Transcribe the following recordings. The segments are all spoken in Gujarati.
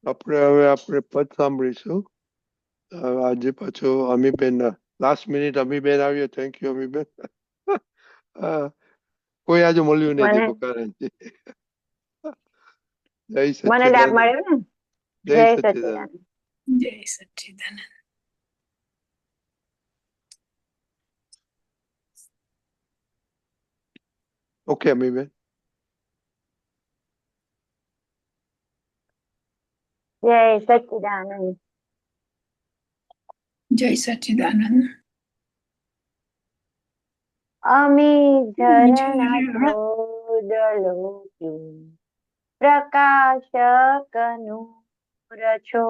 આપણે પદ સાંભળીશું. આજે પાછો અમીબેન લાસ્ટ મિનિટ અમીબેન આવ્યો. Thank you Amiben. કોઈ આજે મળ્યું નહીં દીપકાનંદજી. જય સચ્ચિદાનંદ. જય સચ્ચિદાનંદ. જય સચ્ચિદાનંદ. ઓકે અમીબેન. જય સચ્ચિદાનંદ. જય સચ્ચિદાનંદ. અમી ઝરણા ચૌદ લોકી પ્રકાશક નૂર છો.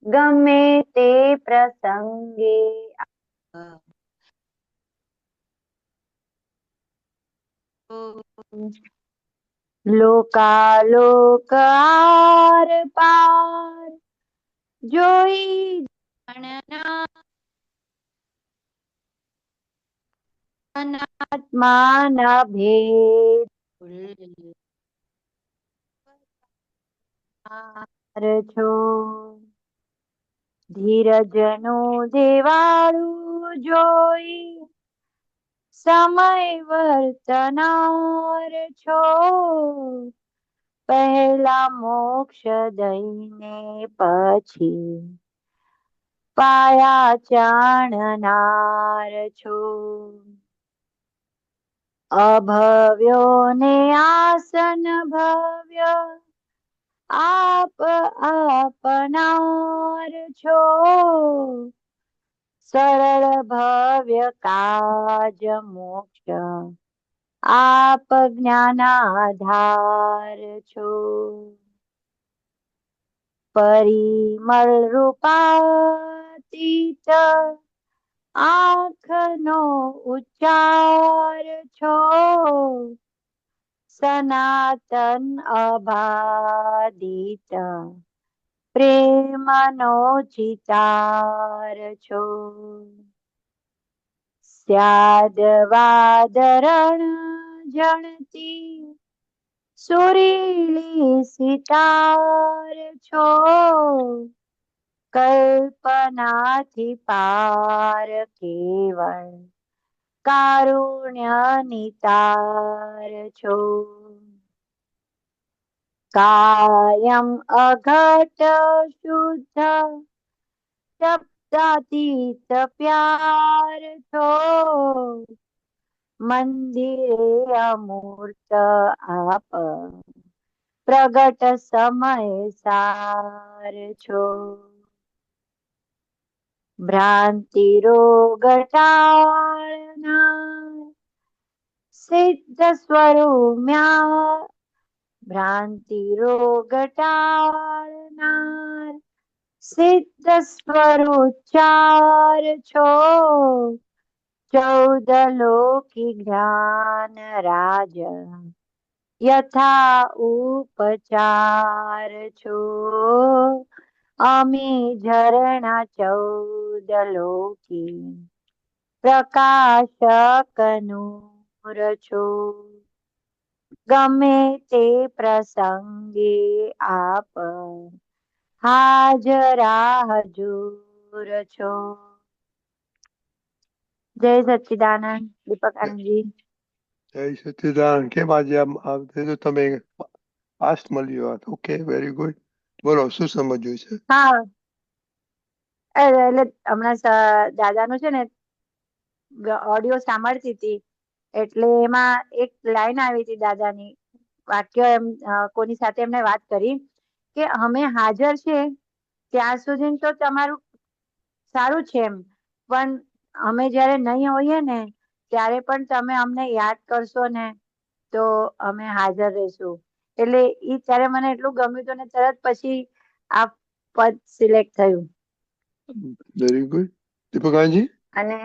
ગમે તે પ્રસંગે લોકાલોક આર પાર જોઈ અનાત્માના ભેદ છો. ધીરજનું દેવાળું જોઈ સમય વર્તનાર છો. પહેલા મોક્ષ દઈને પછી પાયા ચાણનાર છો. અભવ્યોને આસન ભવ્ય આપ આપનાર છો. સરળ ભવ્ય કાજ મોક્ષ આપ જ્ઞાનાધાર છો. પરિમળ રૂપાતીત આંખનો ઉચ્ચાર છો. સનાતન અબાધિત પ્રેમનો ચિતાર છો. સ્યાદવાદરણ જણતી સુરીલી સિતાર છો. કલ્પનાથી પાર કેવળ કારુણ્ય નિતાર છો. કાયમ અઘટ શુદ્ધ શબ્દાતીત પ્યાર છો. મંદિરે અમૂર્ત આપ પ્રગટ સમય સાર છો. ભ્રાંતિ રોગ ટાળનાર સિદ્ધ સ્વરૂમ્યા ભ્રાંતિ રોગ ટાળનાર સિદ્ધ સ્વરૂચાર છો. 14 લોકી જ્ઞાન રાજ યથા ઉપચાર છો. અમી ઝરણા 14 લોકી પ્રકાશક નૂર છો. ગમે તે પ્રસંગે આપ હાજરા હજૂર છો. જય સચ્ચિદાનંદ. દીપકાનંદજી. જય સચ્ચિદાનંદ. કેમ આજે આમ તો તમે ફાસ્ટ મળ્યો. Okay, very good. બોલો, શું સમજ્યું છે? હા, એટલે હમણાં દાદાનું છે ને ઓડિયો સાંભળતી હતી, એટલે એમાં એક લાઈન આવી હતી દાદાની વાક્ય. એમ કોની સાથે એમને વાત કરી કે અમે હાજર છે ત્યાં સુધી તો તમારું સારું છે એમ, પણ અમે જયારે નહીં હોઈએ ને ત્યારે પણ તમે અમને યાદ કરશો ને તો અમે હાજર રહીશું. એટલે ઈ ત્યારે મને એટલું ગમ્યું હતું ને તરત પછી આ પદ સિલેક્ટ થયું. Very good. દીપકાનંદજી. અને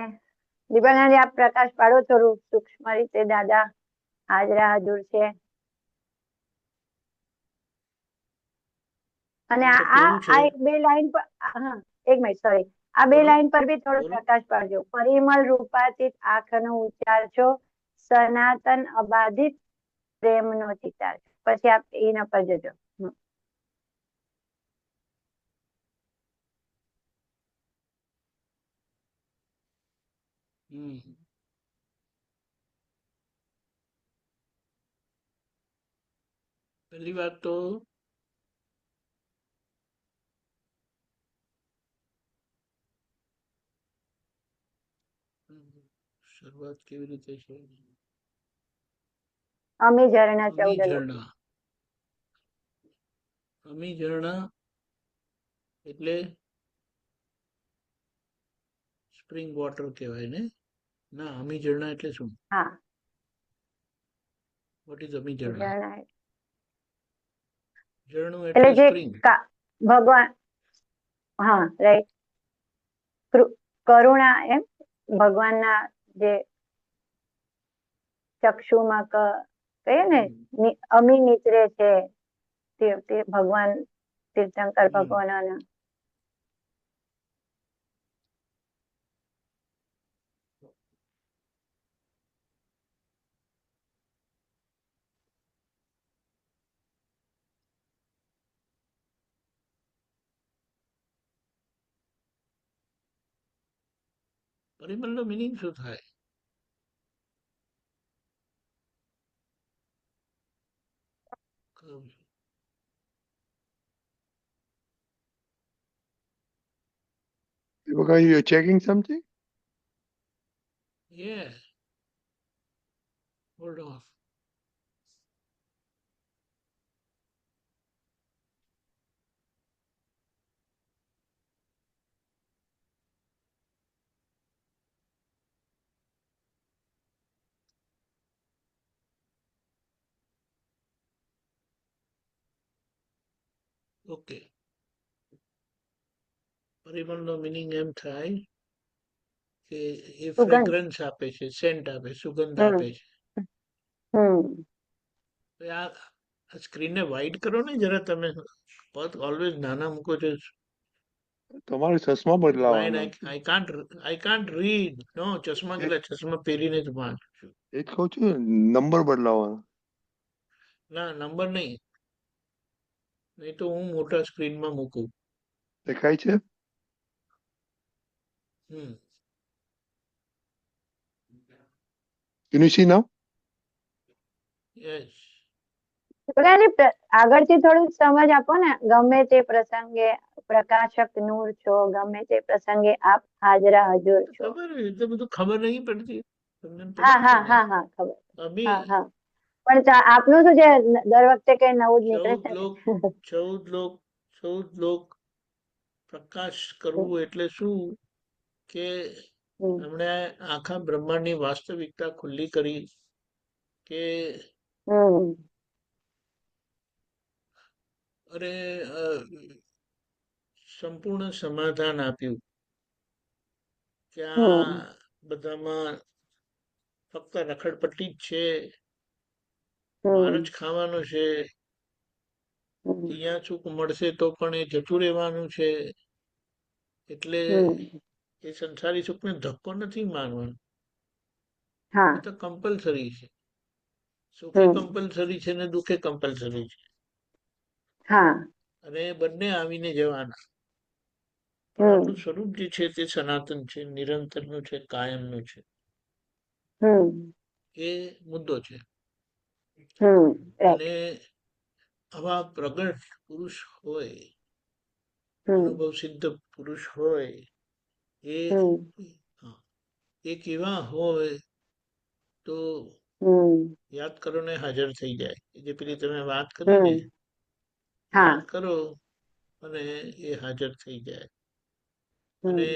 દીપકાનંદજી આપ પ્રકાશ પાડો થોડું સૂક્ષ્મ રીતે. દાદા હાજરા હજુર છે. અને આ એક બે લાઈન પર, હા એક મિનિટ, સોરી, આ બે લાઈન પર બી થોડો પ્રકાશ પાડજો. પરિમળ રૂપાતીત આંખનો ઉચ્ચાર છો. સનાતન અબાધિત પ્રેમનો ચિતાર છો. પછી આપ એના પર જજો. પહેલી વાત તો શરૂઆત કેવી રીતે છે? અમી ઝરણા અમી 14 લોક. ઝરણા. અમી ઝરણા એટલે સ્પ્રિંગ વોટર કહેવાય ને? ના, અમી ઝરણા એટલે શું? હા, વોટ ઇઝ અમી ઝરણા? ઝરણા ઝરણું એટલે એટલે જે સ્પ્રિંગ. ભગવાન, હા રાઈટ, કરુણા એમ ભગવાનના જે ચક્ષુમાં કહીએ ને અમી નીતરે છે તે ભગવાન તીર્થંકર ભગવાનના. પરિમલનો મિનિંગ શું થાય? Deepika, you're checking something? Yeah. Hold on. Okay. પરિમલનો મિનિંગ એમ થાય કે એ સુગંધ. ફ્રેગ્રન્સ આપે છે, સેન્ટ આપે, સુગંધ આપે છે. તો આ સ્ક્રીનને વાઇડ કરો ને જરા તમે. પગ ઓલવેઝ નાના મૂકો છો. તમારે ચશ્મા વાઇડ બદલાવાના છે. I can't read. નો, ચશ્મા કેટલા? ચશ્મા પહેરીને જ વાંચું છું. એ જ કહું છું, નંબર બદલાવાના. ના, નંબર નહીં. નહીં તો હું મોટા સ્ક્રીનમાં મૂકું. દેખાય છે? Can you see now? Yes. આગળથી થોડું સમજ આપો ને. ગમે તે પ્રસંગે પ્રકાશક નૂર છો, ગમે તે પ્રસંગે આપ હાજરા હજુર છો. ખબર એટલે બધું ખબર નહીં પડતી તમને? હા હા હા હા ખબર. અભી હા હા, પણ આપનું શું છે, દર વખતે કઈ નવું જ નીકળે છે. 14 લોક પ્રકાશ કરવું એટલે શું કે એમણે આખા બ્રહ્માંડની વાસ્તવિકતા ખુલ્લી કરી કે અરે સંપૂર્ણ સમાધાન આપ્યું કે આ બધામાં ફક્ત રખડપટ્ટી જ છે, માર જ ખાવાનું છે, ત્યાં સુખ મળશે તો પણ એ જતું રહેવાનું છે. એટલે એ સંસારી સુખને ધક્કો નથી માનવાનો. એ તો કમ્પલસરી છે. સુખે કમ્પલસરી છે ને દુઃખે કમ્પલસરી છે. અને બંને આવીને જવાના. પણ આપણું સ્વરૂપ જે છે તે સનાતન છે, નિરંતરનું છે, કાયમનું છે. એ મુદ્દો છે. અને આવા પ્રગટ પુરુષ હોય, અનુભવ સિદ્ધ પુરુષ હોય, એ કેવા હોય તો યાદ કરો ને હાજર થઈ જાય. જે પેલી તમે વાત કરી ને, યાદ કરો અને એ હાજર થઈ જાય. અને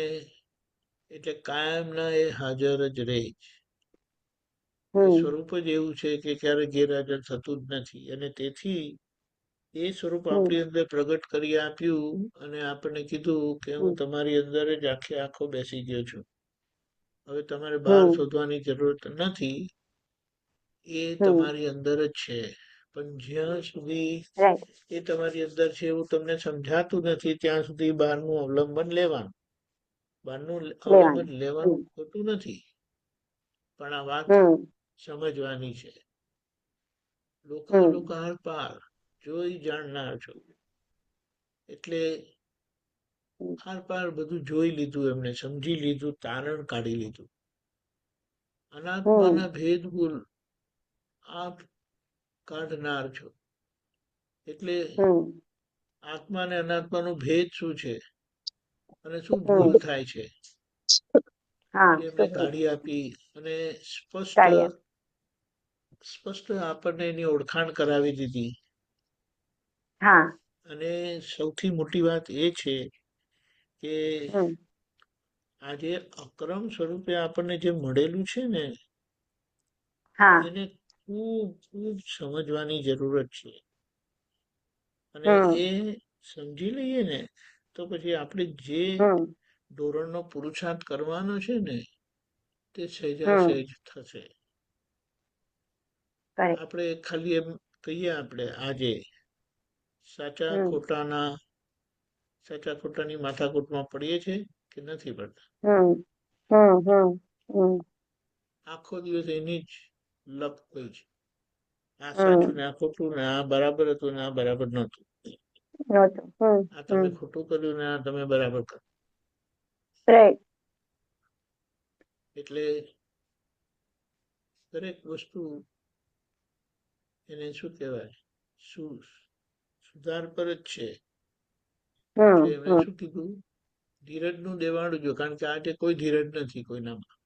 એટલે કાયમના એ હાજર જ રહે છે. એ સ્વરૂપ જ એવું છે કે ક્યારે ગેરહાજર થતું જ નથી. અને તેથી એ સ્વરૂપ આપણી અંદર પ્રગટ કરી આપ્યું અને આપણને કીધું કે હું તમારી અંદર જ આખો બેસી ગયો છું. હવે તમારે બહાર શોધવાની જરૂરત નથી. એ તમારી અંદર જ છે. પણ જ્યાં સુધી એ તમારી અંદર છે એવું તમને સમજાતું નથી ત્યાં સુધી બહારનું અવલંબન લેવાનું. બહારનું અવલંબન લેવાનું ખોટું નથી, પણ આ વાત સમજવાની છે. લોકાલોક આર પાર જોઈ જાણનાર છો. એટલે આર પાર બધું જોઈ લીધું, એમને સમજી લીધું, તારણ કાઢી લીધું. અનાત્માના ભેદ ગુલ આપ કાઢનાર છો. એટલે આત્મા અને અનાત્માનો ભેદ શું છે અને શું ભૂલ થાય છે એમને કાઢી આપી અને સ્પષ્ટ આપણને એની ઓળખાણ કરાવી દીધી. અને સૌથી મોટી વાત એ છે કે આજે અક્રમ સ્વરૂપે આપણને જે મળેલું છે ને એને ખૂબ ખૂબ સમજવાની જરૂરત છે. અને એ સમજી લઈએ ને તો પછી આપણે જે ધોરણનો પુરુષાર્થ કરવાનો છે ને તે સહેજ થશે. આપણે ખાલી એમ કહીએ, આપણે આજે સાચા ખોટાની માથાકૂટમાં પડીએ છીએ કે નથી પડતા. આખો દિવસ એની જ લપ હોય છે. આ સાચું ને આ ખોટું, ને આ બરાબર હતું ને આ બરાબર નહોતું. આ તમે ખોટું કર્યું ને આ તમે બરાબર કર્યું. એટલે દરેક વસ્તુ એને શું કહેવાય, સુધાર પર જ છે. એટલે મેં શું કીધું, ધીરજ નું દેવાડું જો, કારણ કે આજે કોઈ ધીરજ નથી કોઈનામાં.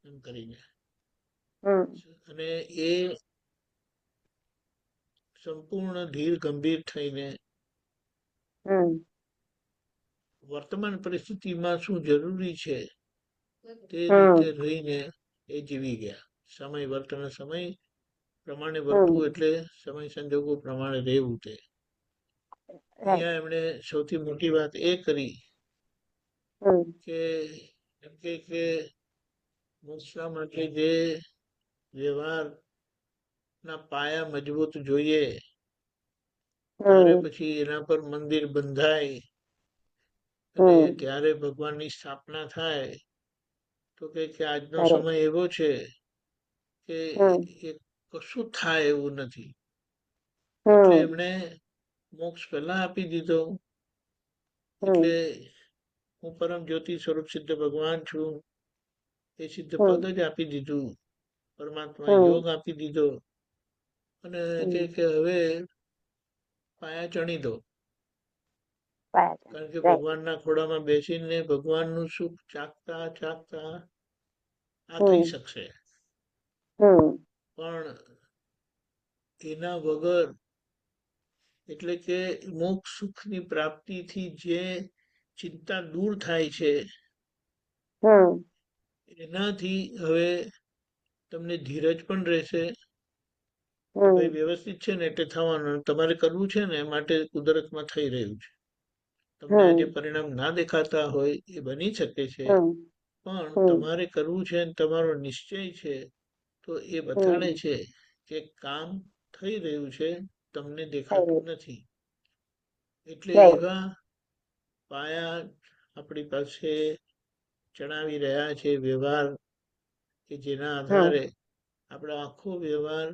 એમ કરીને અને એ સંપૂર્ણ ધીર ગંભીર થઈને વર્તમાન પરિસ્થિતિમાં શું જરૂરી છે તે રીતે રહીને એ જીવી ગયા. સમય વર્તન સમય પ્રમાણે વર્તવું એટલે સમય સંજોગો પ્રમાણે રહેવું. તે અહીંયા એમણે સૌથી મોટી વાત એ કરી કે મોક્ષા માટે જે વ્યવહાર ના પાયા મજબૂત જોઈએ, ત્યારે પછી એના પર મંદિર બંધાય અને ત્યારે ભગવાનની સ્થાપના થાય. તો કે આજનો સમય એવો છે કે એ કશું થાય એવું નથી. એટલે એમણે મોક્ષ પહેલા આપી દીધો. એટલે હું પરમ જ્યોતિ સ્વરૂપ સિદ્ધ ભગવાન છું એ સિદ્ધ પદ જ આપી દીધું. પરમાત્મા યોગ આપી દીધો અને કે હવે પાયા ચણી દો. કારણ કે ભગવાનના ખોડામાં બેસીને ભગવાનનું સુખ ચાખતા ચાખતા આ થઈ શકશે. પણ એના વગર, એટલે કે મોક્ષ સુખની પ્રાપ્તિથી જે ચિંતા દૂર થાય છે એનાથી હવે તમને ધીરજ પણ રહેશે. ભાઈ વ્યવસ્થિત છે ને એટલે થવાનું, તમારે કરવું છે ને માટે કુદરતમાં થઈ રહ્યું છે. તમને આજે પરિણામ ના દેખાતા હોય એ બની શકે છે, પણ તમારે કરવું છે, તમારો નિશ્ચય છે તો એ બતાડે છે કે કામ થઈ રહ્યું છે, તમને દેખાતું નથી. એટલે એવા પાયા આપણી પાસે ચડાવી રહ્યા છે વ્યવહાર, કે જેના આધારે આપણો આખો વ્યવહાર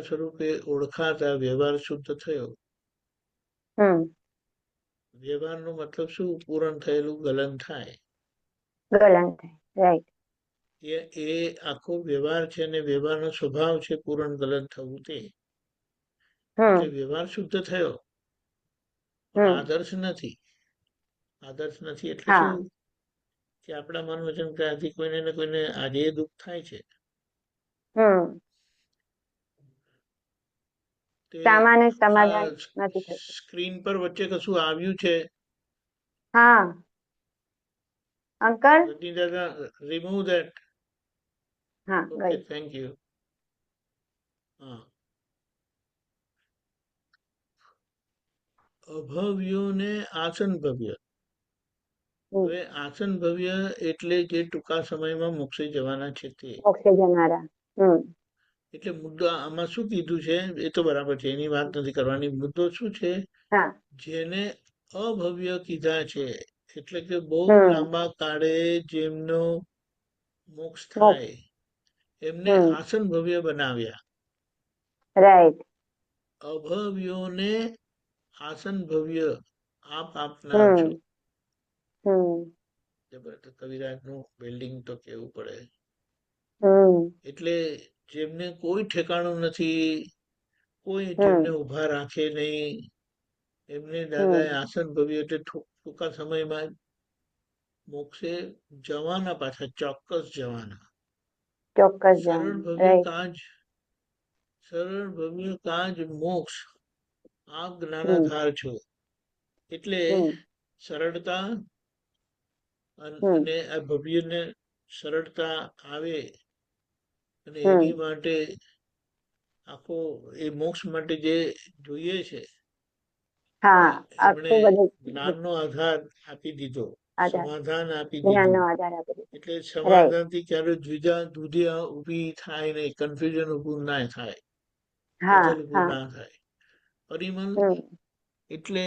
સ્વરૂપે ઓળખાતા વ્યવહાર શુદ્ધ થયો. વ્યવહારનો મતલબ શું? પૂરણ થયેલું ગલન થાય. એ આખો વ્યવહાર છે અને વ્યવહારનો સ્વભાવ છે પૂરણ ગલન થવું. તે એટલે વ્યવહાર શુદ્ધ થયો, પણ આદર્શ નથી. આદર્શ નથી એટલે શું? કે આપણા મન વચન ક્રિયાથી કોઈને ને કોઈને આજે દુઃખ થાય છે. સ્ક્રીન પર વચ્ચે કશું આવ્યું છે? Remove that. Okay, thank you. હા, અભવ્યો ને આસન ભવ્ય. હવે આસન ભવ્ય એટલે જે ટૂંકા સમયમાં મોક્ષે જવાના છે તે. એટલે મુદ્દો આમાં શું કીધું છે એ તો બરાબર છે, એની વાત નથી કરવાની. મુદ્દો શું છે? જેને અભવ્ય કીધા છે, એટલે કે બહુ લાંબા કાળે જેમનો મોક્ષ થાય એમને આસન ભવ્ય બનાવ્યા. રાઈટ. અભવ્યોને આસન ભવ્ય આપ આપનાર છો. કવિરાજનું બિલ્ડિંગ તો કેવું પડે. એટલે જેમને કોઈ ઠેકાણું નથી, કોઈ જેમને ઉભા રાખે નહીં, એમને દાદાએ આસન ભવ્ય એટલે ટૂંકા સમયમાં મોક્ષે જવાના, પાછા ચોક્કસ જવાના. સરળ ભવ્ય કાજ, સરળ ભવ્ય કાજ મોક્ષ આપ જ્ઞાનાધાર છો. એટલે સરળતા અને આ ભવ્યને સરળતા આવે, અને એની માટે આખો એ મોક્ષ માટે જે જોઈએ છે એમણે જ્ઞાનનો આધાર આપી દીધો, સમાધાન આપી દીધું. એટલે સમાધાનથી ક્યારે દુધિયા ઊભી થાય નહીં, કન્ફ્યુઝન ઊભું ના થાય, પેચલ ઊભું ના થાય. પરિમલ એટલે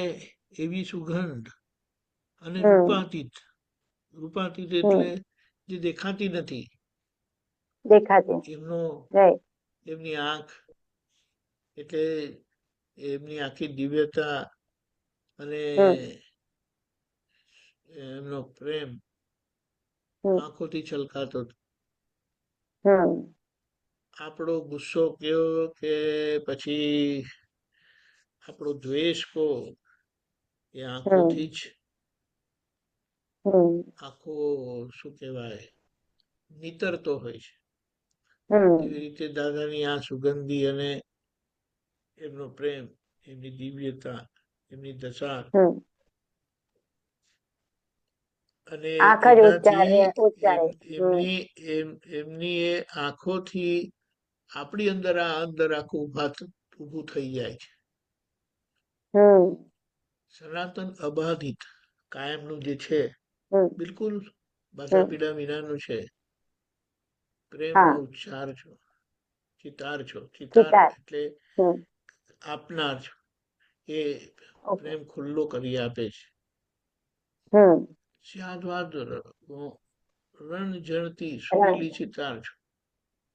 એવી સુગંધ, અને રૂપાતીત. રૂપાતીત એટલે જે દેખાતી નથી, એમની આંખ એટલે એમની આખી દિવ્યતા અને એમનો પ્રેમ આંખોથી છલકાતો. આપણો ગુસ્સો કયો કે પછી આપણો દ્વેષ કહો, એ આંખોથી જ આખો શું કહેવાય નીતરતો હોય છે. એવી રીતે દાદાની આ સુગંધી અને એમનો પ્રેમ, એમની દિવ્યતા, એમની દશા, અને એમની એ આંખોથી આપણી અંદર આખું ઊભું થઈ જાય છે. સનાતન અબાધિત કાયમનું જે છે, બિલકુલ બાધા પીડા વિનાનું છે. પ્રેમનો ઉચ્ચાર છો, ચિતાર છો. ચિતાર એટલે આપનાર છો. એ પ્રેમ ખુલ્લો કરી આપે છે. સ્યાદવાદ રણ જળતી સુરેલી ચિતાર છો.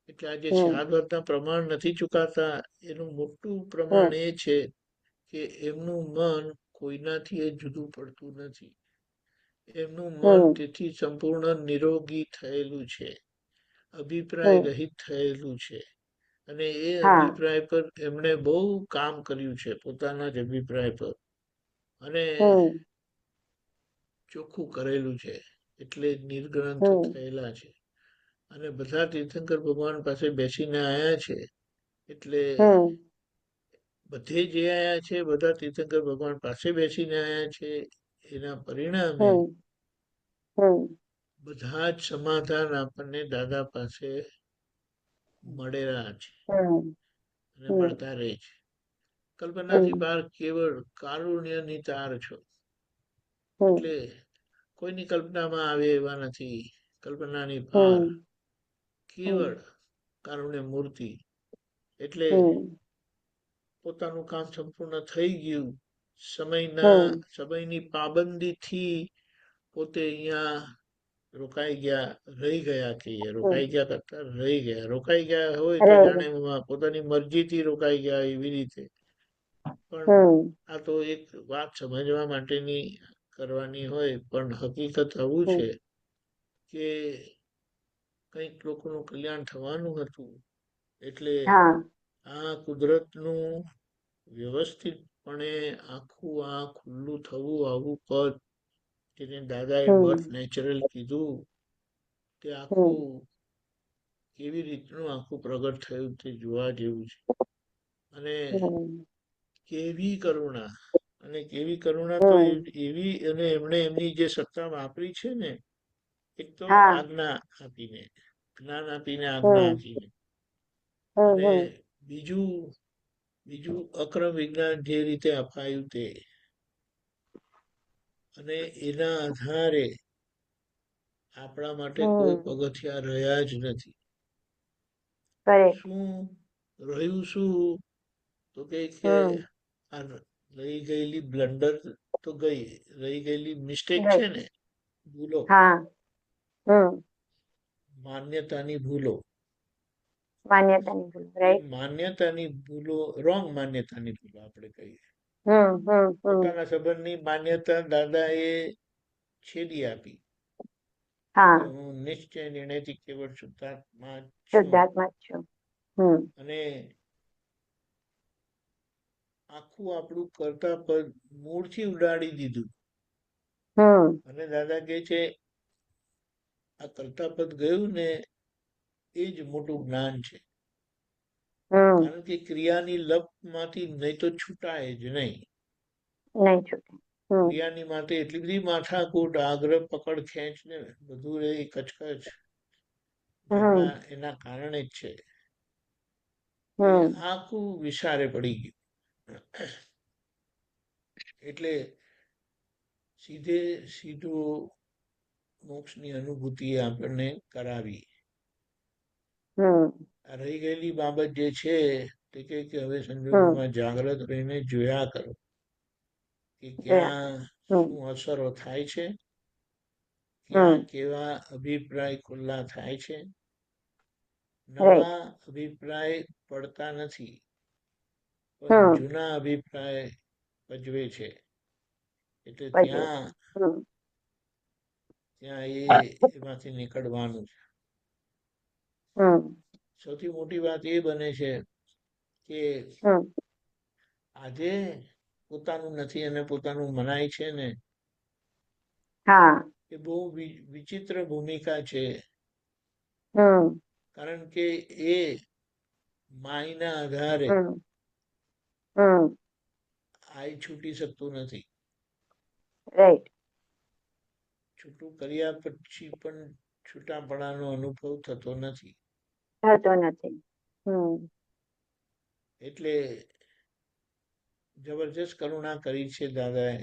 એટલે આ જે સ્યાદવાદના પ્રમાણ નથી ચુકાતા, એનું મોટું પ્રમાણ એ છે કે એમનું મન કોઈનાથી એ જુદું પડતું નથી. એમનું મન તેથી સંપૂર્ણ નિરોગી થયેલું છે, અભિપ્રાય રહિત થયેલું છે. અને એ અભિપ્રાય પર એમણે બહુ કામ કર્યું છે, પોતાના જ અભિપ્રાય પર, અને ચોખ્ખું કરેલું છે. એટલે નિર્ગ્રંથ થયેલા છે. અને બધા તીર્થંકર ભગવાન પાસે બેસીને આયા છે. એટલે બધે જે આયા છે, બધા તીર્થંકર ભગવાન પાસે બેસીને આયા છે. એના પરિણામે બધા જ સમાધાન આપણને દાદા પાસે મળેલા છે, અને મળતા રહે છે. કલ્પનાથી પાર કેવળ કારુણ્યની તાર છો. એટલે કોઈની કલ્પનામાં આવે એવા નથી. કલ્પનાની પાર કેવળ કારુણ્ય મૂર્તિ. એટલે પોતાનું કામ સંપૂર્ણ થઈ ગયું. સમયની પાબંદીથી પોતે અહીંયા રોકાઈ ગયા, રહી ગયા. કહીએ રોકાઈ ગયા કરતા રહી ગયા. રોકાઈ ગયા હોય તો જાણે પોતાની મરજીથી રોકાઈ ગયા એવી રીતે. પણ આ તો એક વાત સમજવા માટેની કરવાની હોય. પણ હકીકત આવું છે કે કંઈક લોકોનું કલ્યાણ થવાનું હતું. એટલે આ કુદરતનું વ્યવસ્થિતપણે આખું આ ખુલ્લું થવું, આવું પદ જેને દાદાએ બર્થ નેચરલ કીધું, તે આખું કેવી રીતનું આખું પ્રગટ થયું તે જોવા જેવું છે. અને કેવી કરુણા, અને કેવી કરુણા તો એવી, અને એમણે એમની જે સત્તા વાપરી છે ને, એક તો આજ્ઞા આપીને, જ્ઞાન આપીને, આજ્ઞા આપીને, અને બીજું અક્રમ વિજ્ઞાન જે રીતે અપાયું તે, અને એના આધારે આપણા માટે કોઈ પગથિયા રહ્યા જ નથી. શું રહ્યું? શું તો કે આ રહી ગયેલી બ્લન્ડર તો ગઈ, રહી ગયેલી મિસ્ટેક છે ને, ભૂલો, માન્યતાની ભૂલો, માન્યતાની ભૂલો, એ રાઈટ. માન્યતાની ભૂલો, રોંગ માન્યતાની ભૂલો આપણે કહીએ. પોતાના સંબંધની માન્યતા દાદાએ છેદી આપી કે હું નિશ્ચય નિર્ણયથી કેવળ શુદ્ધાત્મા છું શુદ્ધાત્મા છું. અને આખું આપણું કરતા પદ મૂળથી ઉડાડી દીધું. અને દાદા કહે છે આ કરતા પદ ગયું ને એ જ મોટું જ્ઞાન છે. કારણ કે ક્રિયાની લપમાંથી નહીં તો છૂટાય જ નહીં. ક્રિયાની માટે એટલી બધી માથાકૂટ, આગ્રહ, પકડ, ખેંચ ને બધું એ કચકચ ઝઘડા એના કારણે જ છે. એ આખું વિચારે પડી ગયું. એટલે સીધું મોક્ષની અનુભૂતિ આપણને કરાવી. આ રહી ગયેલી બાબત જે છે તે કે હવે સંજોગોમાં જાગ્રત રહીને જોયા કરો કે ક્યાં શું અસરો થાય છે, ક્યાં કેવા અભિપ્રાય ખુલ્લા થાય છે. નવા અભિપ્રાય પડતા નથી, પણ જૂના અભિપ્રાય ભજવે છે. એટલે ત્યાં એમાંથી નીકળવાનું છે. સૌથી મોટી વાત એ બને છે કે આજે પોતાનું નથી અને પોતાનું મનાય છે ને, એ બહુ વિચિત્ર ભૂમિકા છે. કારણ કે એ માયના આધારે આય છૂટી શકતું નથી. છૂટું કર્યા પછી પણ છૂટાપણાનો અનુભવ થતો નથી. એટલે જબરજસ્ત કરુણા કરી છે દાદાએ.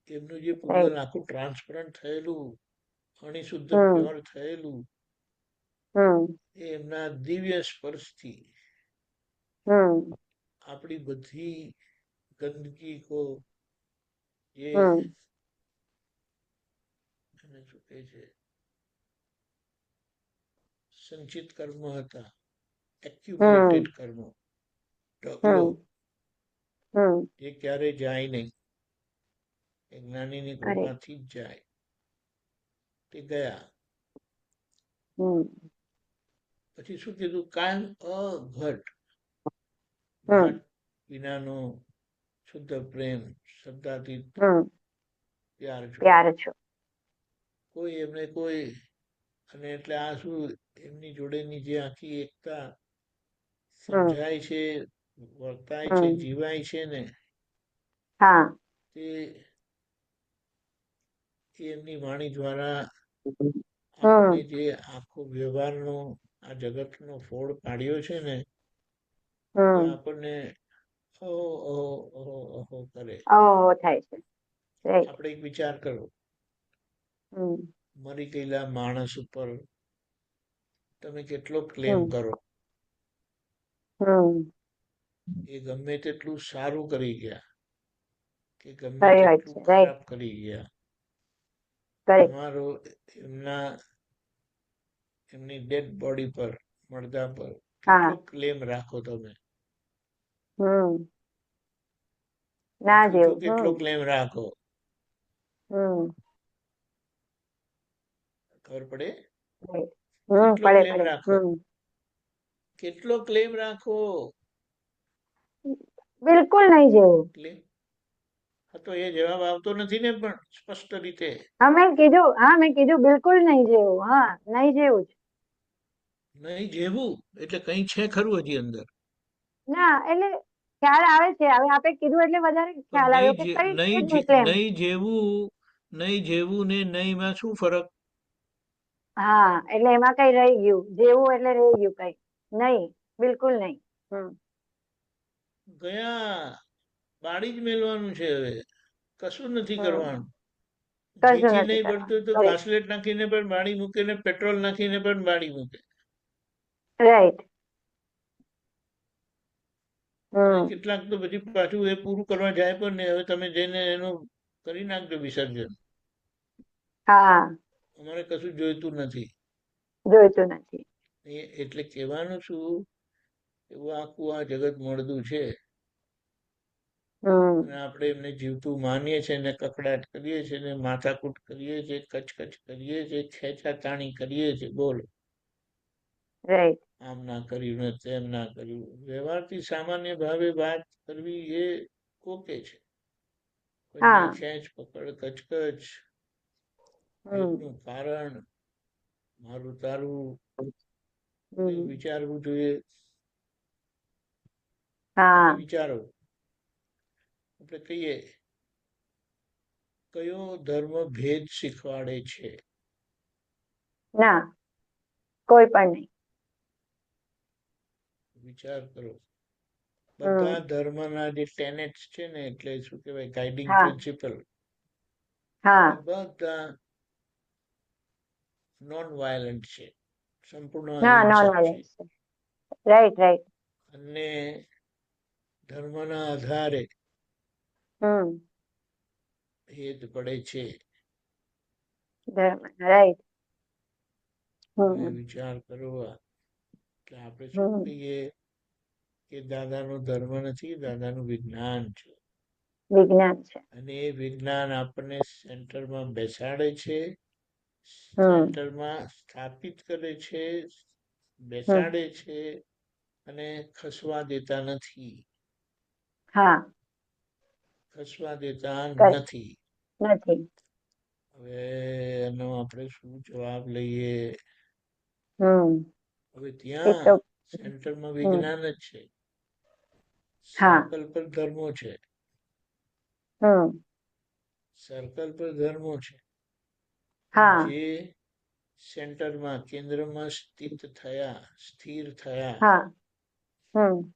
એમનું જે પૂર્વલ આખું ટ્રાન્સપરન્ટ થયેલું, અણિશુદ્ધ પ્યોર થયેલું, એ એમના દિવ્ય સ્પર્શથી આપણી બધી ગંદકી કો જે શું કહે છે સંચિત કર્મ હતા, એક્યુમ્યુલેટેડ કર્મ, ઢગલો એ ક્યારે જાય નહીં. એ જ્ઞાનીની કૃપાથી જ જાય. તે ગયા. પછી શું કીધું? કાયમ અઘટ ઘટ વિનાનો શુદ્ધ પ્રેમ, શબ્દાતીત પ્યાર છો. કોઈ એમને કોઈ, અને એટલે આ શું એમની જોડેની જે આખી એકતા સમજાય છે, વર્તાય છે, જીવાય છે ને, તે એમની વાણી દ્વારા આપણે જે આખો વ્યવહારનો આ જગતનો ફોડ પાડ્યો છે ને, એ આપણને અહો કરે. આપણે એક વિચાર કરો, મરી ગયેલા માણસ ઉપર તમે કેટલો ક્લેમ કરો. એ ગમે તેટલું સારું કરી ગયા કે ગમે તેટલું ખરાબ કરી ગયા, તમારો એમની ડેડ બોડી પર, મરદા પર કેટલો ક્લેમ રાખો તમે? કેટલો ક્લેમ રાખો? ખબર પડે? કેટલો ક્લેમ રાખો? કેટલો ક્લેમ રાખો? બિલકુલ નહીં જેવું. તો એ જવાબ આવતો નથી ને, પણ સ્પષ્ટ રીતે. મેં કીધું બિલકુલ નહીં જેવું. નહીં જેવું જ. નહીં જેવું એટલે કઈ છે ખરું હજી અંદર? ના, એટલે ખ્યાલ આવે છે. હવે આપણે કીધું એટલે વધારે ખ્યાલ આવ્યો કે નહીં જેવું ને નહીં માં શું ફરક? એટલે એમાં કઈ રહી ગયું. જેવું એટલે રહી ગયું કઈ. નહીં, બિલકુલ નહીં. ગયા બાળી જ મેળવાનું છે. હવે કશું નથી કરવાનું. ઘી નહીં પડતું તો ઘાસલેટ નાખીને પણ બાળી મૂકે ને પેટ્રોલ નાખીને પણ બાળી મૂકે. રાઈટ. કેટલાક તો પછી પાછું એ પૂરું કરવા જાય પણ નહીં. હવે તમે જઈને એનું કરી નાખજો વિસર્જન. અમારે કશું જોઈતું નથી. જોઈતું નથી. એટલે કહેવાનું શું, એવું આખું આ જગત મળતું છે અને આપણે એમને જીવતું માનીએ છીએ ને કકડાટ કરીએ છીએ ને માથાકૂટ કરીએ છીએ, કચકચ કરીએ છીએ, ખેંચાતાણી કરીએ છીએ. બોલો, રાઈટ. આમ ના કર્યું ને તેમ ના કર્યું. વ્યવહારથી સામાન્ય ભાવે વાત કરવી એ ઓકે છે, પણ ખેંચ પકડ, કચકચ, એનું કારણ મારું તારું વિચારવું જોઈએ. વિચારો, આપણે કહીએ કયો ધર્મ ભેદ શીખવાડે છે? ના, કોઈ પણ નહીં. વિચાર કરો. બધા ધર્મના જે ટેનેટ્સ છે ને, એટલે શું કહેવાય, ગાઈડિંગ પ્રિન્સિપલ, બધા નોન વાયલન્ટ છે, સંપૂર્ણ અહિંસક છે. Right, right. અને ધર્મના આધારે ભેદ પડે છે. રાઈટ. વિચાર કરો. કે આપણે શું કહીએ કે દાદાનો ધર્મ નથી, દાદાનું વિજ્ઞાન છે. વિજ્ઞાન છે. અને એ વિજ્ઞાન આપણને સેન્ટરમાં બેસાડે છે, સેન્ટરમાં સ્થાપિત કરે છે, બેસાડે છે અને ખસવા દેતા નથી. ખસવા દેતા નથી. હવે એનો આપણે શું જવાબ લઈએ? હવે ત્યાં સેન્ટરમાં વિજ્ઞાન જ છે, સર્કલ પર ધર્મો છે, સર્કલ પર ધર્મો છે. જે સેન્ટરમાં, કેન્દ્રમાં સ્થિર થયા,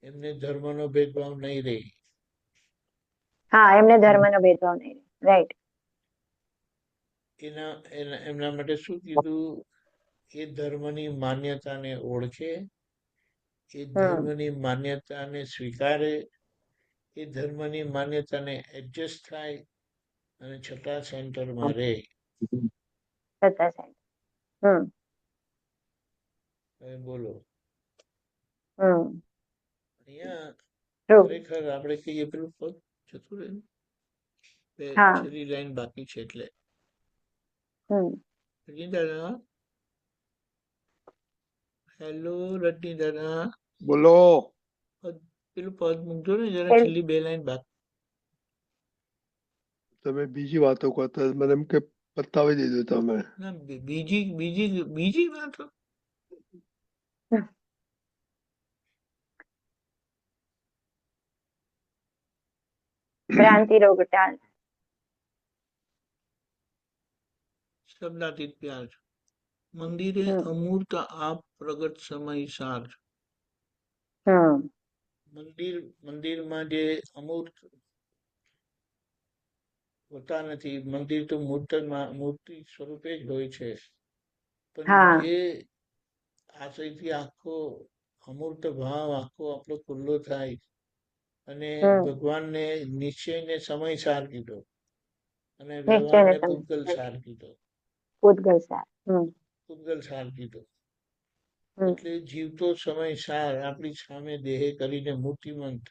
એમને ધર્મનો ભેદભાવ નહીં રહે. એમને ધર્મનો ભેદભાવ નહીં રહે. રાઈટ. એમના માટે શું કીધું? એ ધર્મની માન્યતાને ઓળખે, એ ધર્મની માન્યતાને સ્વીકારે, એ ધર્મની માન્યતાને એડજસ્ટ થાય અને છતાં સેન્ટરમાં રહે. બોલો, અહીંયા ખરેખર આપણે કહીએ પેલું પદ જતું રહે, છેલ્લી લાઈન બાકી છે. એટલે દાદા, હેલો રજની દાદા, બોલો. પેલું પદ મૂકજો ને જરા, છેલ્લી 2 લાઈન બાકી. તમે બીજી વાતો કરતા, મને એમ કે પતાવી દીધું તમે. ના, બીજી વાતો. ભ્રાંતિ રોગ ટાળ. શબ્દાતીત પ્યાર. મંદિરે અમૂર્ત આપ પ્રગટ સમય સાર. મંદિરમાં જે અમૂર્ત હોતા નથી, મંદિર તો મૂર્તિ સ્વરૂપે જ હોય છે, પણ જે આશયથી આખો અમૂર્ત ભાવ આખો આપણો ખુલ્લો થાય અને ભગવાનને નિશ્ચયને સમય સાર કીધો અને વ્યવહારને પૂતગલ સાર કીધો. પૂતગલ સાર કીધો એટલે જીવતો સમય સાર આપણી સામે દેહે કરીને મૂર્તિમંત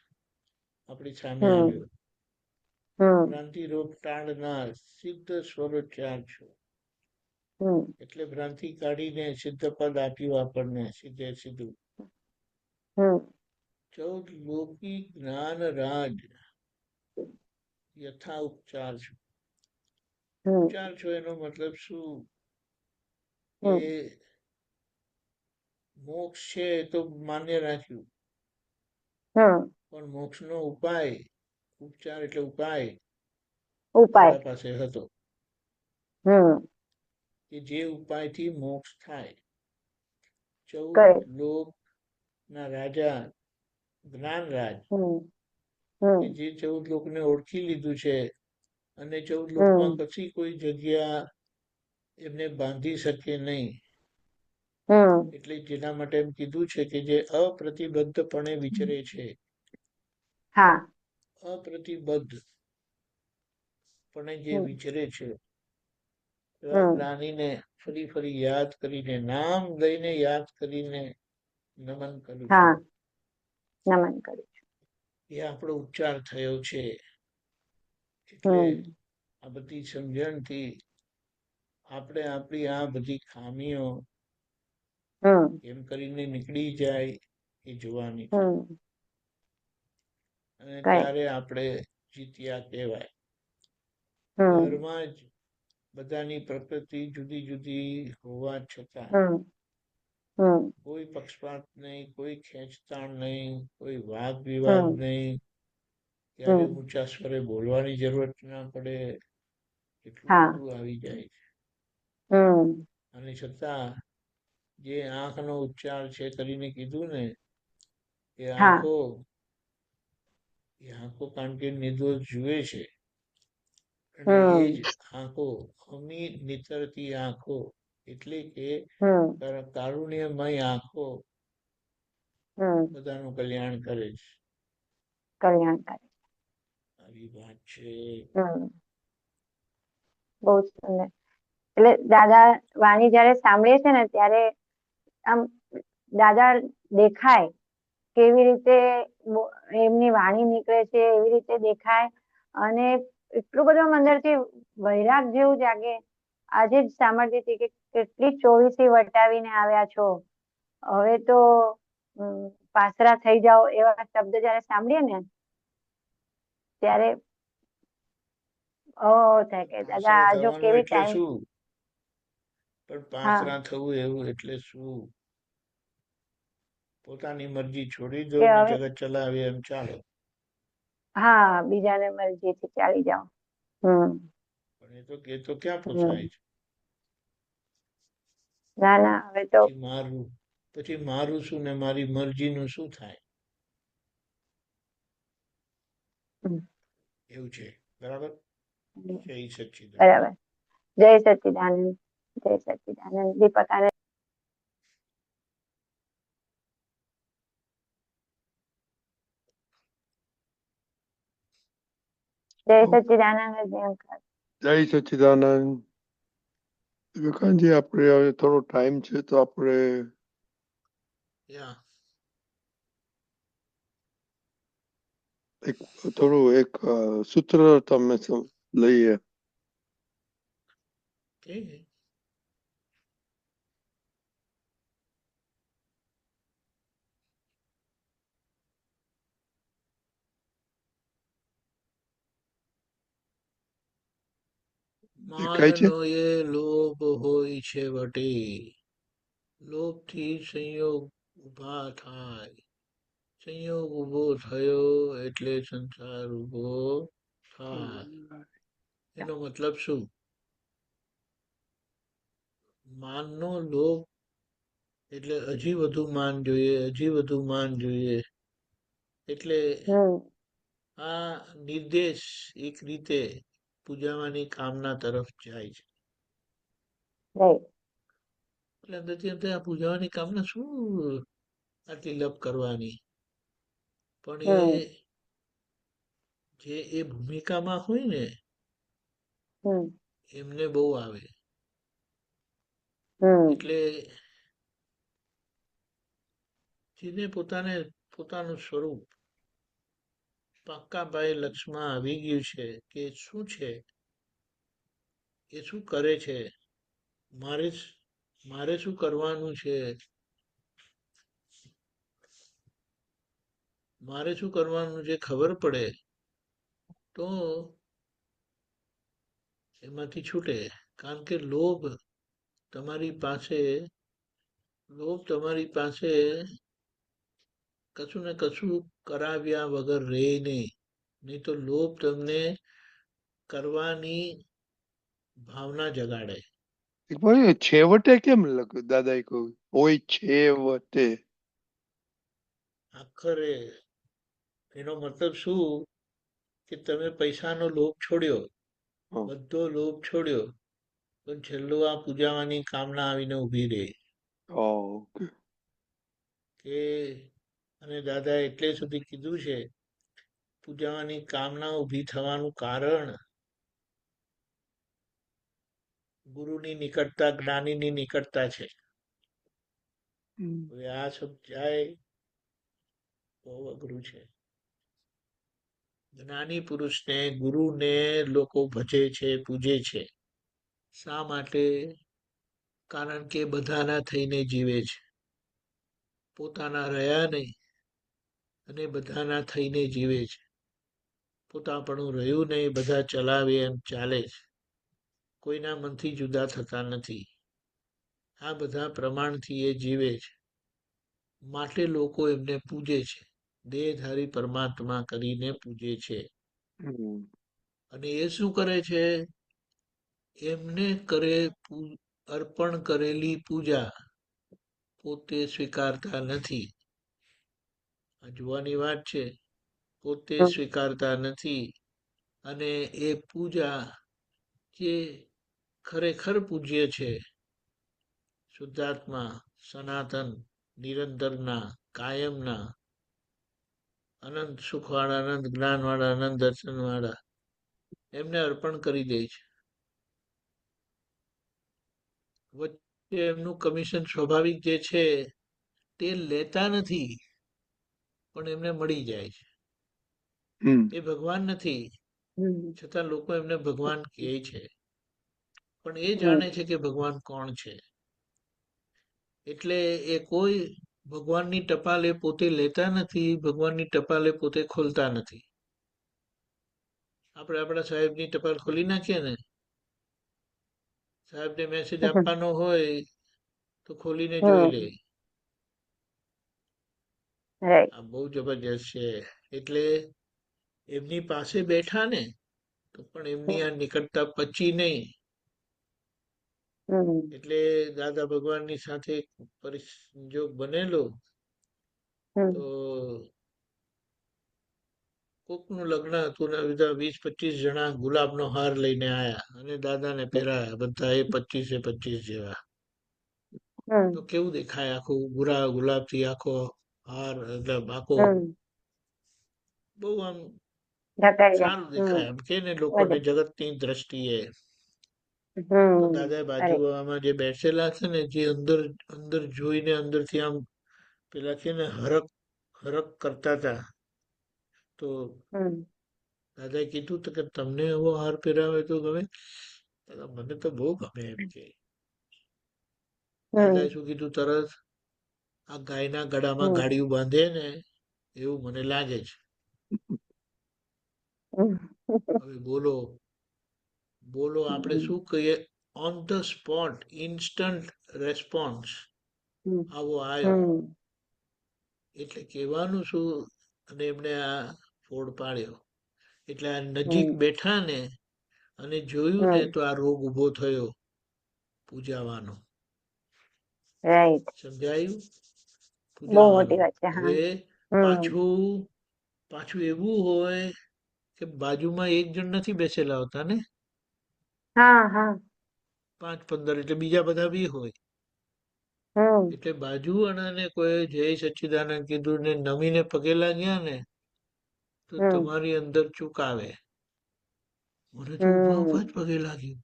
આપણી સામે આવ્યો. ભ્રાંતિ રોગ ટાળનાર સિદ્ધ સ્વરોચ્ચાર છો. એટલે ભ્રાંતિ કાઢીને સિદ્ધ પદ આપ્યું આપણને, સીધે સીધું. 14 લૌકિક જ્ઞાન રાજ યથા ઉપચાર છો. ઉપચાર છો એનો મતલબ શું? કે મોક્ષ છે તો માન્ય રાખ્યું, પણ મોક્ષનો ઉપાય, ઉપચાર એટલે ઉપાય આપણા પાસે હતો કે જે ઉપાયથી મોક્ષ થાય. 14 લોક ના રાજા જ્ઞાનરાજ કે જે 14 લોકને ઓળખી લીધું છે અને 14 લોકમાં કશી કોઈ જગ્યા એમને બાંધી શકે નહીં. એટલે જેના માટે એમ કીધું છે કે જે અપ્રતિબદ્ધપણે વિચરે છે, અપ્રતિબદ્ધ પણ જે વિચરે છે રાનીને ફરી ફરી યાદ કરીને, નામ લઈને યાદ કરીને નમન કરું છું. નમન કરું છું. એ આપણો ઉચ્ચાર થયો છે. એટલે આ બધી સમજણથી આપણે આપણી આ બધી ખામીઓ એમ કરીને નીકળી જાય એ જોવાની છે. અને ત્યારે આપણે જીત્યા કહેવાય. ઘરમાં જ બધાની પ્રકૃતિ જુદી જુદી હોવા છતાં કોઈ પક્ષપાત નહીં, કોઈ ખેંચતાણ નહીં, કોઈ વાદ વિવાદ નહીં, ત્યારે ઊંચા સ્વરે બોલવાની જરૂરત ના પડે, એટલું બધું આવી જાય છે. અને છતાં જે આંખનો ઉચ્ચાર છે કરીને કીધું ને, એ આંખો કારણ કે નિર્દોષ જુએ છે. અને એ જ આંખો, અમી નીતરતી આંખો, એટલે કે કારુણ્યમય આંખો બધાનું કલ્યાણ કરે છે. આવી વાત છે. બહુ સુંદર. એટલે દાદા વાણી જયારે સાંભળીએ છે ને ત્યારે આમ દાદા દેખાય, કેવી રીતે એમની વાણી નીકળે છે એવી રીતે દેખાય. અને એટલું બધું અંદરથી વૈરાગ જેવું જાગે. આજે જ સાંભળતી હતી કે કેટલી ચોવીસી વટાવીને આવ્યા છો, હવે તો પાસરા થઈ જાઓ, એવા શબ્દ જયારે સાંભળીએ ને ત્યારે થાય કે દાદા આજો કેવી ટાઈમ. પણ પાસરા થવું એવું એટલે શું? પોતાની મરજી છોડી દો ને જગત ચલાવે એમ ચાલો. બીજાને મરજીથી ચાલી જાઓ. પણ એ તો ક્યાં પોસાય છે? ના હવે તો પછી મારું શું ને મારી મરજીનું શું થાય? એવું છે. બરાબર. જય સચ્ચિદાનંદ. બરાબર. જય સચ્ચિદાનંદ. જય સચ્ચિદાનંદ. દીપક આનંદ. જય સચ્ચિદાનંદ. જય સચ્ચિદાનંદ. વિવેકાનંદજી, આપણે હવે થોડો ટાઈમ છે તો આપણે એક સૂત્ર તમે લઈએ. માનનો એ લોભ હોય છે વટે, લોભથી સંયોગ ઉભા થાય, સંયોગ ઉભો થયો એટલે સંસાર ઉભો થાય. એનો મતલબ શું? માનનો લોભ એટલે હજી વધુ માન જોઈએ, હજી વધુ માન જોઈએ. એટલે આ નિર્દેશ એક રીતે પૂજાવાની કામના તરફ જાય છે. એટલે અંદરથી અંદર આ પૂજાવાની કામના શું આટલી લપ કરવાની? પણ એ ભૂમિકામાં હોય ને એમને બહુ આવે. એટલે જેને પોતાનું સ્વરૂપ પાક્કા પાયે લક્ષમાં આવી ગયું છે કે શું છે, એ શું કરે છે, મારે શું કરવાનું છે, મારે શું કરવાનું છે ખબર પડે તો એમાંથી છૂટે. કારણ કે લોભ તમારી પાસે કશું ને કશું કરાવ્યા વગર રહે નહીં તો લોભ તમને કરવાની ભાવના જગાડે. છેવટે કેમ લખ્યું દાદાએ કહ્યું હોય છેવટે? આખરે એનો મતલબ શું કે તમે પૈસાનો લોભ છોડ્યો, બધો લોભ છોડ્યો, પણ છેલ્લું આ પૂજાવાની કામના આવીને ઉભી રહે. કે અને દાદા એટલે સુધી કીધું છે પૂજાવાની કામના ઉભી થવાનું કારણ ગુરુની નિકટતા જ્ઞાનીની નિકટતા છે. હમ. હવે આ સમજાય બહુ અઘરું છે. જ્ઞાની પુરુષને ગુરુને લોકો ભજે છે, પૂજે છે. શા માટે? કારણ કે બધાના થઈને જીવે છે, પોતાના રહ્યા નહીં અને બધાના થઈને જીવે છે. પોતાપણું રહ્યું નહીં, બધા ચલાવે એમ ચાલે છે. કોઈના મનથી જુદા થતા નથી. આ બધા પ્રમાણથી એ જીવે છે, માટે લોકો એમને પૂજે છે. દેહધારી પરમાત્મા કરીને પૂજે છે. અને એ શું કરે છે? એમને અર્પણ કરેલી પૂજા પોતે સ્વીકારતા નથી. આ જોવાની વાત છે. પોતે સ્વીકારતા નથી અને એ પૂજા જે ખરેખર પૂજ્ય છે, શુદ્ધાત્મા, સનાતન, નિરંતરના, કાયમના, અનંત સુખવાળા, અનંત જ્ઞાનવાળા, અનંત દર્શનવાળા, એમને અર્પણ કરી દે છે. વચ્ચે એમનું કમિશન સ્વાભાવિક જે છે તે લેતા નથી, પણ એમને મળી જાય છે. એ ભગવાન નથી, છતાં લોકો એમને ભગવાન કહે છે. પણ એ જાણે છે કે ભગવાન કોણ છે. એટલે એ કોઈ ભગવાનની ટપાલ એ પોતે લેતા નથી, ભગવાનની ટપાલ એ પોતે ખોલતા નથી. આપણે આપણા સાહેબની ટપાલ ખોલી નાખીએ ને, સાહેબને મેસેજ આપવાનો હોય તો ખોલીને જોઈ લે. આ બહુ જબરજસ્ત છે. એટલે એમની પાસે બેઠા ને તો પણ એમની આ નિકટતા પચી નહીં. એટલે દાદા ભગવાનની સાથે પરિસંજોગ બનેલો તો કોકનું લગ્ન હતું ને બધા 20-25 જણા ગુલાબનો હાર લઈને આયા અને દાદાને પહેરાયા, બધા એ 25 જેવા. તો કેવું દેખાય? આખું ગુલાબથી આખો હાર, એટલે આખો બહુ આમ સારું દેખાય, એમ કે ને લોકોને જગતની દ્રષ્ટિએ. તો દાદા બાજુમાં જે બેસેલા છે ને, જે અંદર જોઈને અંદરથી આમ પેલા કે ને હરક કરતા હતા. તો દાદાએ કીધું કે તમને એવો હાર પહેરાવે તો ગમે? મને તો બહુ ગમે એમ કે. દાદાએ શું કીધું તરત? આ ગાયના ગળામાં ગાડિયું બાંધે ને એવું મને લાગે છે. હવે બોલો આપણે શું કહીએ? On the spot instant response આવો આવ્યો. એટલે કહેવાનું શું? અને એમને આ ફોડ પાડ્યો. એટલે આ નજીક બેઠા ને અને જોયું ને તો આ રોગ ઉભો થયો પૂજાવાનો. સમજાયું? પૂજાવાનો. હવે પાછું એવું હોય કે બાજુમાં એક જણ નથી બેસેલા હોતા ને, 5-15, એટલે બીજા બધા બી હોય. એટલે બાજુ વાળાને કોઈ જય સચ્ચિદાનંદ કીધું ને નમીને પગે લાગ્યા ને તો તમારી અંદર ચૂકાવે. મને તો ઉભા જ પગે લાગ્યું.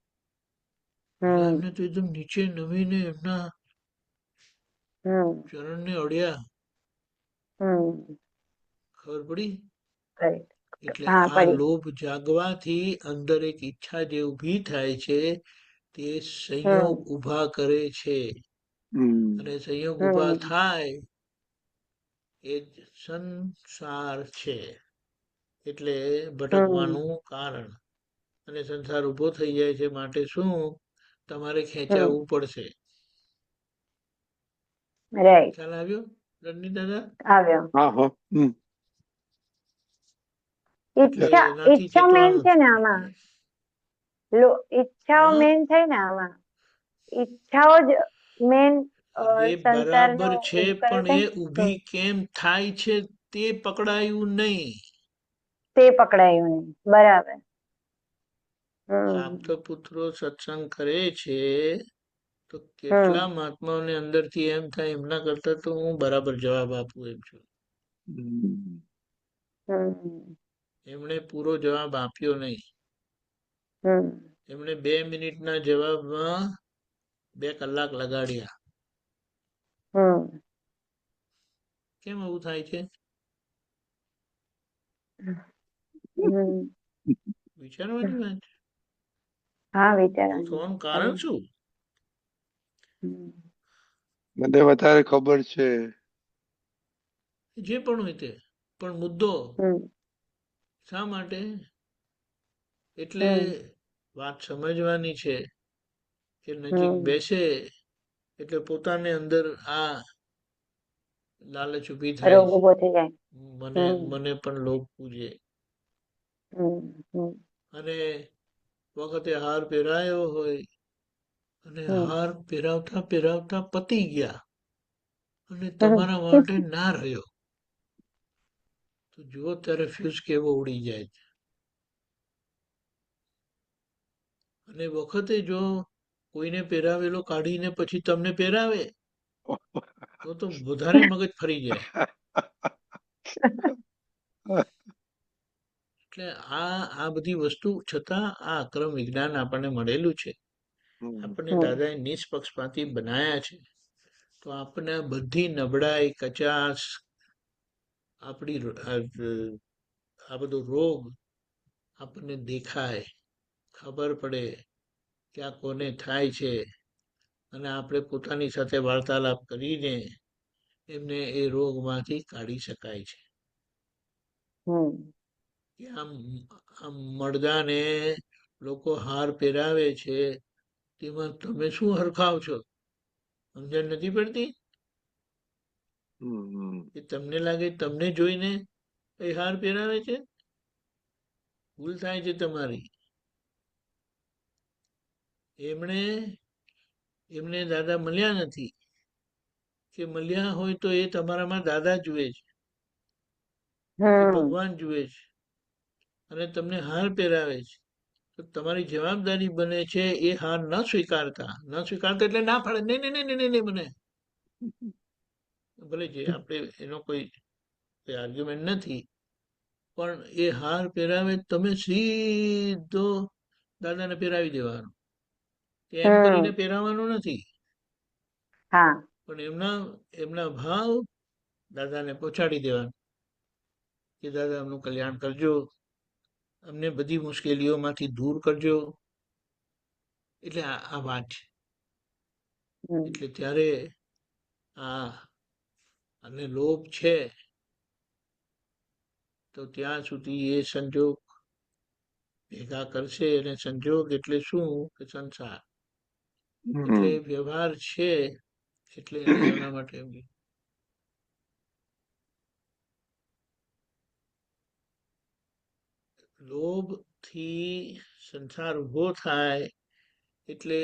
એમને તો એકદમ નીચે નમીને એમના ચરણને અડ્યા. ખબર પડી? એટલે આ લોભ જાગવાથી અંદર એક ઈચ્છા જે ઊભી થાય છે તે સંયોગ ઊભા કરે છે. અને સંયોગ ઊભા થાય એ જ સંસાર છે. એટલે ભટકવાનું કારણ. અને સંસાર ઊભો થઈ જાય છે માટે શું? તમારે ખેંચાવવું પડશે. ખ્યાલ આવ્યો રણની દાદા? ઈચ્છા મેન છે ને આમાં. ઈચ્છાઓ મેન થઈ ને આમાં. ઈચ્છાઓ જ મેન બરાબર છે, પણ એ ઊભી કેમ થાય છે તે પકડાયું નહીં. બરાબર. આપતો પુત્રો સત્સંગ કરે છે તો કેટલા મહાત્માઓને અંદરથી એમ થાય એમના કરતા તો હું બરાબર જવાબ આપું એમ છું. એમણે પૂરો જવાબ આપ્યો નહીં. એમણે 2 મિનિટના જવાબમાં 2 કલાક લગાડ્યા. કેમ આવું થાય છે? વિચારવાની વાત છે. આવું થવાનું કારણ શું? મને વધારે ખબર છે. જે પણ હોય તે, પણ મુદ્દો શા માટે? એટલે વાત સમજવાની છે કે નજીક બેસે એટલે પોતાને અંદર આ લાલચ ઊભી થાય છે. મને પણ લોક પૂજે. અને વખતે હાર પહેરાયો હોય અને હાર પહેરાવતા પહેરાવતા પતી ગયા અને તમારા માટે ના રહ્યો, તો જુઓ ત્યારે ફ્યુઝ કેવો ઉડી જાય છે. અને વખતે જો કોઈને પહેરાવેલો કાઢીને પછી તમને પહેરાવે તો વધારે મગજ ફરી જાય. એટલે આ બધી વસ્તુ છતાં આ અક્રમ વિજ્ઞાન આપણને મળેલું છે. આપણને દાદાએ નિષ્પક્ષપાતી બનાયા છે. તો આપણને બધી નબળાઈ, કચાશ, આપણી આ બધો રોગ આપણને દેખાય, ખબર પડે કે આ કોને થાય છે, અને આપણે પોતાની સાથે વાર્તાલાપ કરીને એમને એ રોગમાંથી કાઢી શકાય છે. કે આમ મળદાને લોકો હાર પહેરાવે છે, તેમાં તમે શું હરખાવ છો? સમજણ નથી પડતી? કે તમને લાગે તમને જોઈને એ હાર પહેરાવે છે? ભૂલ થાય છે તમારી. એમને દાદા મળ્યા નથી, કે મળ્યા હોય તો એ તમારામાં દાદા જુએ છે, કે ભગવાન જુએ છે, અને તમને હાર પહેરાવે છે. તો તમારી જવાબદારી બને છે એ હાર ન સ્વીકારતા એટલે ના પાડે, નહીં મને ભલે છે, આપણે એનો કોઈ આર્ગ્યુમેન્ટ નથી, પણ એ હાર પહેરાવે તમે સીધો દાદાને પહેરાવી દેવાનો. એમ કરીને પહેરાવાનું નથી, પણ એમના ભાવ દાદાને પહોંચાડી દેવાનો કે દાદા એમનું કલ્યાણ કરજો, અમને બધી મુશ્કેલીઓમાંથી દૂર કરજો. એટલે આ વાત છે. એટલે ત્યારે અને લોભ છે તો ત્યાં સુધી એ સંજોગ ભેગા કરશે. અને સંજોગ એટલે શું? કે સંસાર. એટલે વ્યવહાર છે, એટલે એના માટે લોભ થી સંસાર ઉભો થાય. એટલે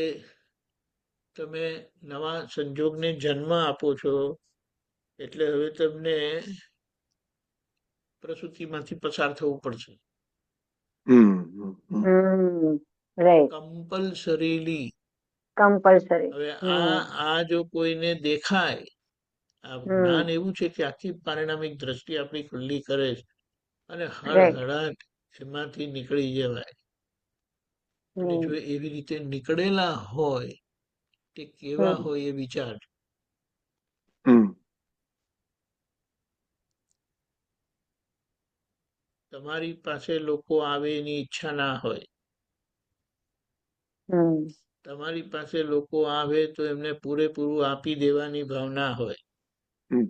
તમે નવા સંજોગને જન્મ આપો છો. એટલે હવે તમને પ્રસૂતિમાંથી પસાર થવું પડશે. કમ્પલસરીલી. હવે આ જો કોઈને દેખાય, આ જ્ઞાન એવું છે કે આખી પારિણામિક દ્રષ્ટિ આપણી ખુલ્લી કરે છે, અને હળહળાટ એમાંથી નીકળી જવાય. અને જો એવી રીતે નીકળેલા હોય તે કેવા હોય એ વિચાર. તમારી પાસે લોકો આવે એની ઈચ્છા ના હોય. તમારી પાસે લોકો આવે તો એમને પૂરેપૂરું આપી દેવાની ભાવના હોય.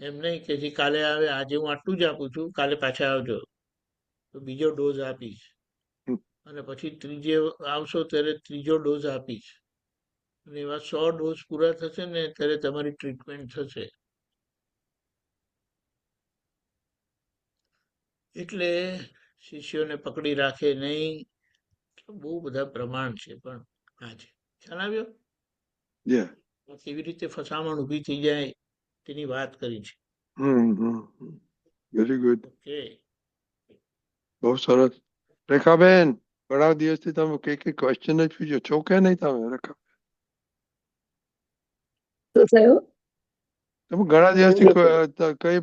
એમ નહીં કે કાલે આવે, આજે હું આટલું જ આપું છું, કાલે પાછા આવજો તો બીજો ડોઝ આપીશ, અને પછી ત્રીજે આવશો ત્યારે ત્રીજો ડોઝ આપીશ, અને એવા 100 ડોઝ પૂરા થશે ને ત્યારે તમારી ટ્રીટમેન્ટ થશે. એટલે શિષ્યોને પકડી રાખે નહીં. બહુ બધા પ્રમાણ છે, પણ આ છે. ખ્યાલ આવ્યો? કેવી રીતે ફસામણ ઊભી થઈ જાય તેની વાત કરી છે. Very good. ઓકે, બહુ સરસ. રેખાબેન, ઘણા દિવસથી તમે કઈ ક્વેશ્ચન જ પૂછ્યો છો કે નહીં? તમે રેખા, શું થયું? તમે ઘણા દિવસથી કઈ